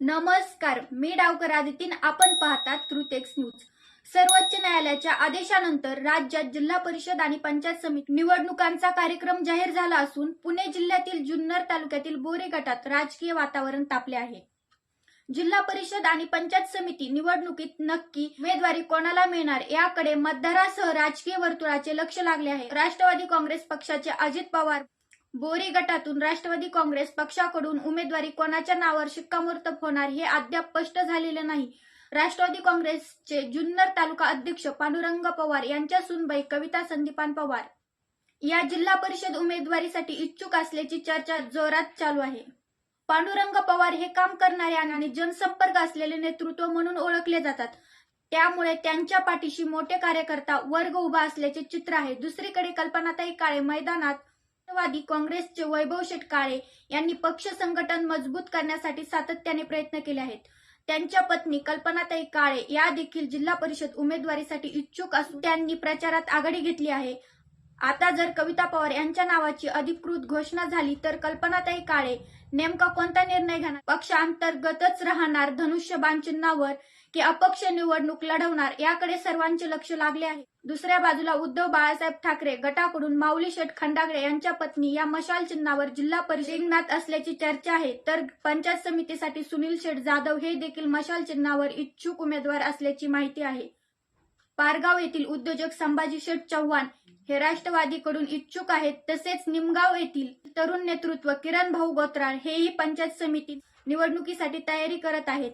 नमस्कार, मी डावकर आदितीन. आपण पाहतात ट्रूथएक्स न्यूज. सर्वोच्च न्यायालयाच्या आदेशानंतर राज्यात जिल्हा परिषद आणि पंचायत समिती निवडणुकांचा कार्यक्रम जाहीर झाला असून पुणे जिल्ह्यातील जुन्नर तालुक्यातील बोरी गटात राजकीय वातावरण तापले आहे. जिल्हा परिषद आणि पंचायत समिती निवडणुकीत नक्की उमेदवारी कोणाला मिळणार याकडे मतदारासह राजकीय वर्तुळाचे लक्ष लागले आहे. राष्ट्रवादी काँग्रेस पक्षाचे अजित पवार बोरी गटातून राष्ट्रवादी काँग्रेस पक्षाकडून उमेदवारी कोणाच्या नावावर शिक्कामोर्तब होणार हे अद्याप स्पष्ट झालेले नाही. राष्ट्रवादी काँग्रेसचे जुन्नर तालुका अध्यक्ष पांडुरंग पवार यांच्या सूनबाई कविता संदीपान पवार या जिल्हा परिषद उमेदवारीसाठी इच्छुक असल्याची चर्चा जोरात चालू आहे. पांडुरंग पवार हे काम करणारे आणि जनसंपर्क असलेले नेतृत्व म्हणून ओळखले जातात. त्यामुळे त्यांच्या पाठीशी मोठे कार्यकर्ता वर्ग उभा असल्याचे चित्र आहे. दुसरीकडे कल्पनाताई काळे मैदानात राष्ट्रवादी काँग्रेसचे वैभव शेठ काळे यांनी पक्ष संघटन मजबूत करण्यासाठी सातत्याने प्रयत्न केले आहेत. त्यांच्या पत्नी कल्पनाताई काळे या देखील जिल्हा परिषद उमेदवारीसाठी इच्छुक असून त्यांनी प्रचारात आघाडी घेतली आहे. आता जर कविता पवार यांच्या नावाची अधिकृत घोषणा झाली तर कल्पनाताई काळे नेमका कोणता निर्णय घेणार? पक्षांतर्गतच राहणार धनुष्यबाण चिन्हावर की अपक्ष निवडणूक लढवणार याकडे सर्वांचे लक्ष लागले आहे. दुसऱ्या बाजूला उद्धव बाळासाहेब ठाकरे गटाकडून माऊली शेठ खंडागळे यांच्या पत्नी या मशाल चिन्हावर जिल्हा परिषद रिंगणात असल्याची चर्चा आहे. तर पंचायत समितीसाठी सुनील शेठ जाधव हे देखील मशाल चिन्हावर इच्छुक उमेदवार असल्याची माहिती आहे. पारगाव येथील उद्योजक संभाजी शेठ चव्हाण हे राष्ट्रवादीकडून इच्छुक आहेत. तसेच निमगाव येथील तरुण नेतृत्व किरण भाऊ गोत्राळ हेही पंचायत समिती निवडणुकीसाठी तयारी करत आहेत.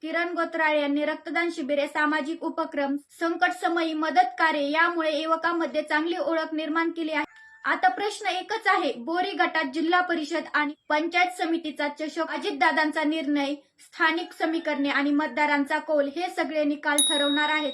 किरण गोत्राळे यांनी रक्तदान शिबिरे, सामाजिक उपक्रम, संकटसमयी मदत कार्य यामुळे युवकांमध्ये चांगली ओळख निर्माण केली आहे. आता प्रश्न एकच आहे, बोरी गटात जिल्हा परिषद आणि पंचायत समितीचा चषक, अजितदादांचा निर्णय, स्थानिक समीकरणे आणि मतदारांचा कौल हे सगळे निकाल ठरवणार आहेत.